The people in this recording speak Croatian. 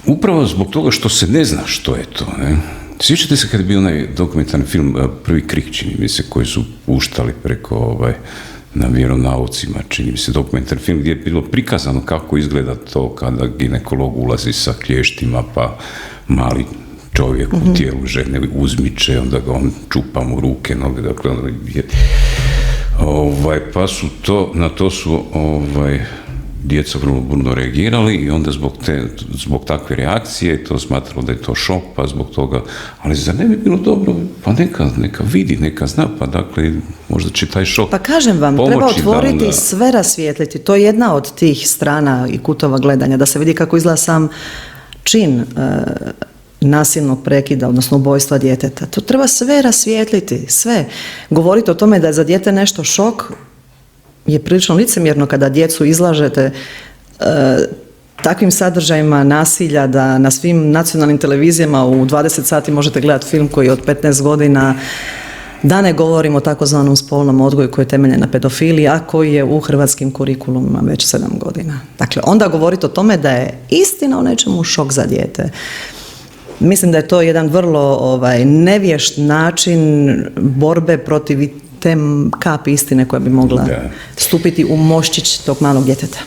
Upravo zbog toga što se ne zna što je to. Ne? Sjećate se kad je bio onaj dokumentarni film Prvi krik, čini mi se, koji su puštali preko na vjeronaucima, čini mi se, dokumentarni film gdje je bilo prikazano kako izgleda to kada ginekolog ulazi sa klještima, pa mali čovjek u tijelu žene uzmiče, onda ga on čupa mu ruke, noge, dakle, pa su na to su djeca vrlo burno reagirali i onda zbog takve reakcije to smatralo da je to šok, pa zbog toga, ali zar ne bi bilo dobro, pa neka vidi, neka zna, pa dakle, možda će taj šok pa kažem vam, treba otvoriti i sve rasvijetliti, to je jedna od tih strana i kutova gledanja, da se vidi kako izgleda sam čin nasilnog prekida, odnosno ubojstva djeteta. To treba sve rasvijetliti, sve. Govoriti o tome da je za dijete nešto šok je prilično licemjerno kada djecu izlažete takvim sadržajima nasilja da na svim nacionalnim televizijama u 20 sati možete gledati film koji je od 15 godina, da ne govorimo o takozvanom spolnom odgoju koji je temeljen na pedofiliji, a koji je u hrvatskim kurikulumima već 7 godina. Dakle, onda govoriti o tome da je istina o nečemu šok za dijete. Mislim da je to jedan vrlo nevješt način borbe protiv te kapi istine koja bi mogla stupiti u moščić tog malog djeteta.